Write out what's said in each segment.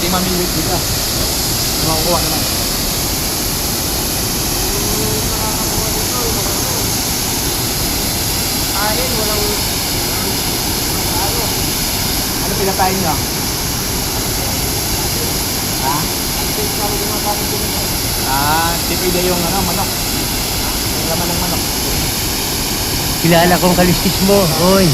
Pwede mamingwit dito. Makukuha naman. Nakakakuha dito, kain, walang ano. Ano pinakain nyo? Ha? Tipida yung manok. Yung laman ng manok. Kilala kong kaliskis mo, oy.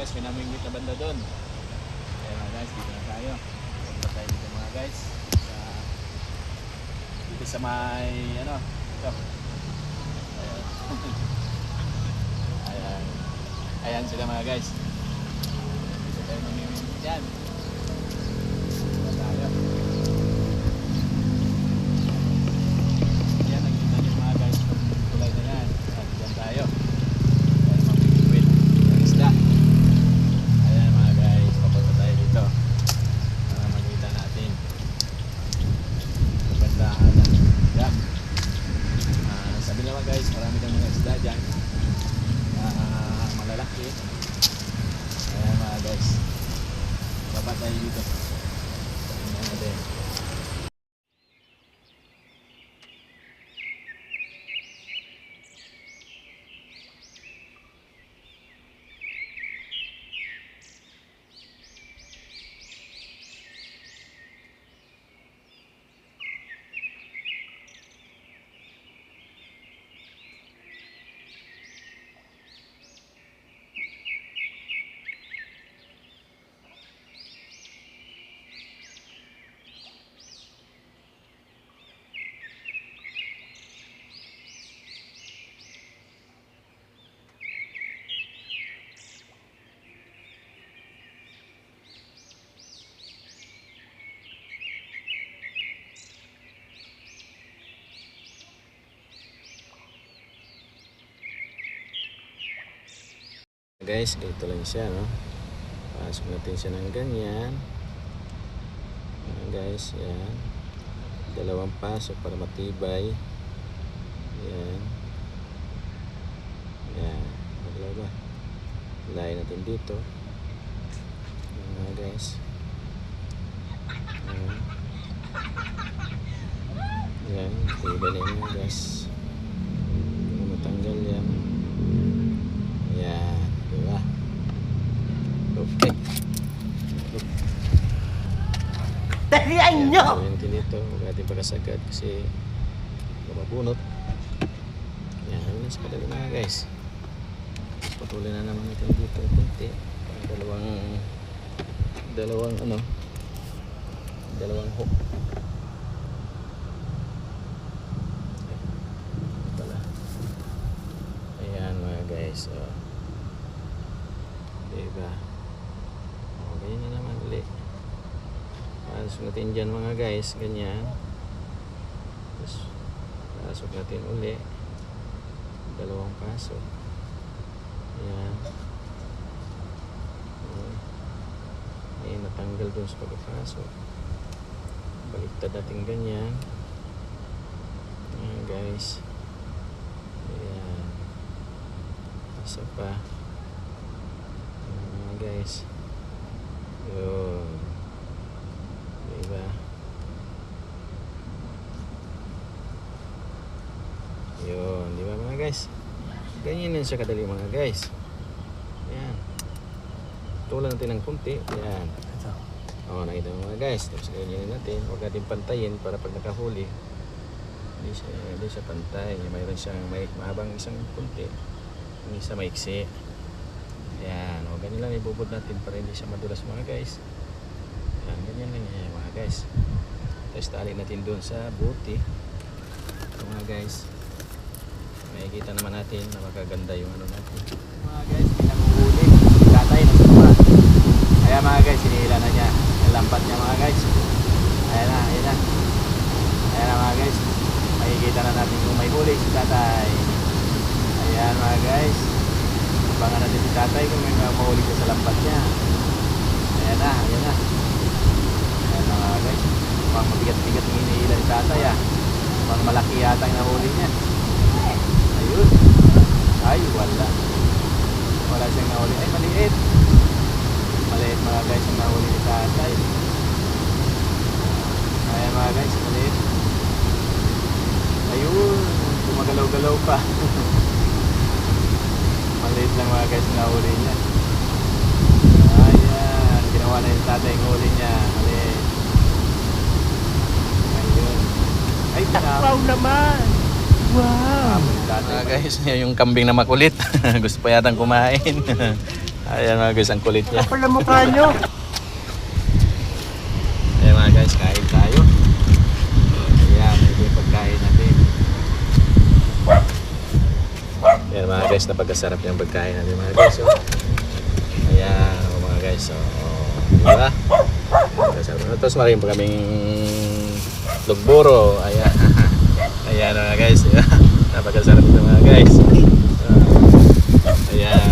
Pinamingwit na banda doon. Kaya mga guys, dito na tayo. Punta tayo dito mga guys. Dito sa may ito. Ayan. Ayan sila mga guys. Dito tayo mamimingwit dyan. Dito tayo. Ayan, nakikita nyo mga guys. Kulay na yan. At dyan tayo. Tayo mamimingwit ng isda. Sabi naman guys, marami kang mga isda dyan, malalaki. Ayan mga guys, baba tayo dito. Tingnan natin. Guys, ito lang siya, no? Pasok natin siya ng ganyan. Guys, yan. Dalawang pasok para matibay. Yan. Yan. Dalawa. Layan natin dito. Yan, guys. Yan. Yan. Tibay na yun, guys. Matanggal yan. Yan. Diba? Okay. Tarihan nyo! Yan natin dito. Huwag natin pagkasagad kasi mabunot. Yan. Halos padali mga guys. Patuloy na naman natin dito. Kunti. Dalawang hook. Pala. Ayan mga guys. Diba? Ganyan na naman ulit. Pasok natin dyan mga guys. Ganyan. Tapos pasok natin ulit. Dalawang pasok. Ayan. May natanggal dun sa pagpasok. Baliktad natin ganyan. Ayan guys. Ayan. Isa pa. Ayan guys. Yun. Diba? Yun. Diba mga guys? Ganyan yan siya kadali mga guys. Ayan. Tulan natin ng kunti. Ayan. Ito. Oo, nakita mo mga guys. Tapos ganyan natin. Huwag natin pantayin para pag nakahuli, hindi siya pantay. Mayroon siyang mahabang isang kunti. Yung isa maiksi. Ayan. O, ganyan lang ibubod natin para hindi siya madulas mga guys. Ayan, ganyan lang yan mga guys. Tapos tali natin doon sa buti. So, mga guys, makikita naman natin na magaganda yung ano natin. Mga guys, pinakuhuli. Katay na sa baba. Kaya mga guys, sinihila na niya. Yung lampat niya mga guys. Ayan na, ayan na. Ayan na mga guys. Makikita na natin kung may huli si tatay. Ayan mga guys. Abangan natin si tatay kung may mahuli siya sa lampat niya. Ayan na, ayan na. Ayan na mga guys. Mukhang mabigat-bigat ng hinihila si tatay ah. Mukhang malaki yata ang nahuli niya. Ayun. Ay, wala. Wala siyang nahuli. Ay, maliit. Maliit mga guys ang nahuli ni tatay. Ayan mga guys, maliit. Ayun. Gumagalaw-galaw pa. Maliit lang mga guys ang nahuli niya. Ayan. Ginawa na yung tatay ang huli niya. Maliit. Ayun. Ay, Wow naman! Wow! Mga guys, yung kambing na makulit. Gusto pa yatang kumain. Ayan mga guys, ang kulit niya. Kapal ang mukha nyo! Ayan mga guys, kain tayo. Ayan, ito yung pagkain natin. Ayan mga guys, napagkasarap yung pagkain natin mga guys. Oh. Ayan mga guys. Oh. Diba? Tapos maraming pa kaming lugburo. Ayan. Ayan mga guys. Napagkasarap ito mga guys. Ayan.